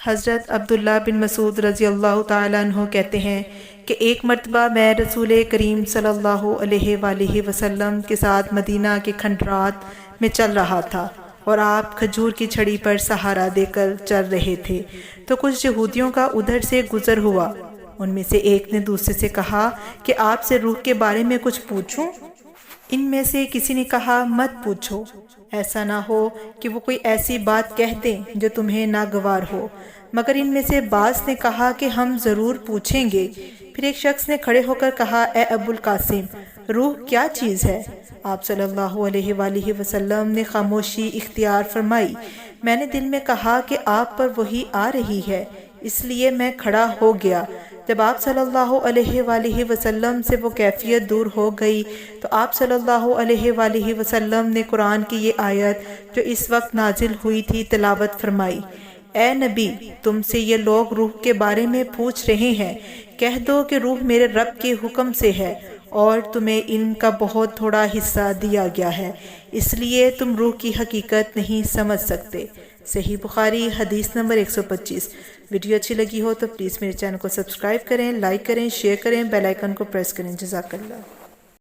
حضرت عبداللہ بن مسعود رضی اللہ تعالیٰ عنہ کہتے ہیں کہ ایک مرتبہ میں رسول کریم صلی اللہ علیہ وآلہ وسلم کے ساتھ مدینہ کے کھنڈرات میں چل رہا تھا اور آپ کھجور کی چھڑی پر سہارا دے کر چل رہے تھے تو کچھ یہودیوں کا ادھر سے گزر ہوا۔ ان میں سے ایک نے دوسرے سے کہا کہ آپ سے روح کے بارے میں کچھ پوچھوں؟ ان میں سے کسی نے کہا مت پوچھو، ایسا نہ ہو کہ وہ کوئی ایسی بات کہہ دیں جو تمہیں ناگوار ہو۔ مگر ان میں سے بعض نے کہا کہ ہم ضرور پوچھیں گے۔ پھر ایک شخص نے کھڑے ہو کر کہا اے ابو القاسم، روح کیا چیز ہے؟ آپ صلی اللہ علیہ وآلہ وسلم نے خاموشی اختیار فرمائی۔ میں نے دل میں کہا کہ آپ پر وحی آ رہی ہے، اس لیے میں کھڑا ہو گیا۔ جب آپ صلی اللہ علیہ وآلہ وسلم سے وہ کیفیت دور ہو گئی تو آپ صلی اللہ علیہ وآلہ وسلم نے قرآن کی یہ آیت جو اس وقت نازل ہوئی تھی تلاوت فرمائی۔ اے نبی، تم سے یہ لوگ روح کے بارے میں پوچھ رہے ہیں، کہہ دو کہ روح میرے رب کے حکم سے ہے اور تمہیں ان کا بہت تھوڑا حصہ دیا گیا ہے، اس لیے تم روح کی حقیقت نہیں سمجھ سکتے۔ صحیح بخاری حدیث نمبر 125۔ ویڈیو اچھی لگی ہو تو پلیز میرے چینل کو سبسکرائب کریں، لائک کریں، شیئر کریں، بیل آئیکن کو پریس کریں۔ جزاک اللہ۔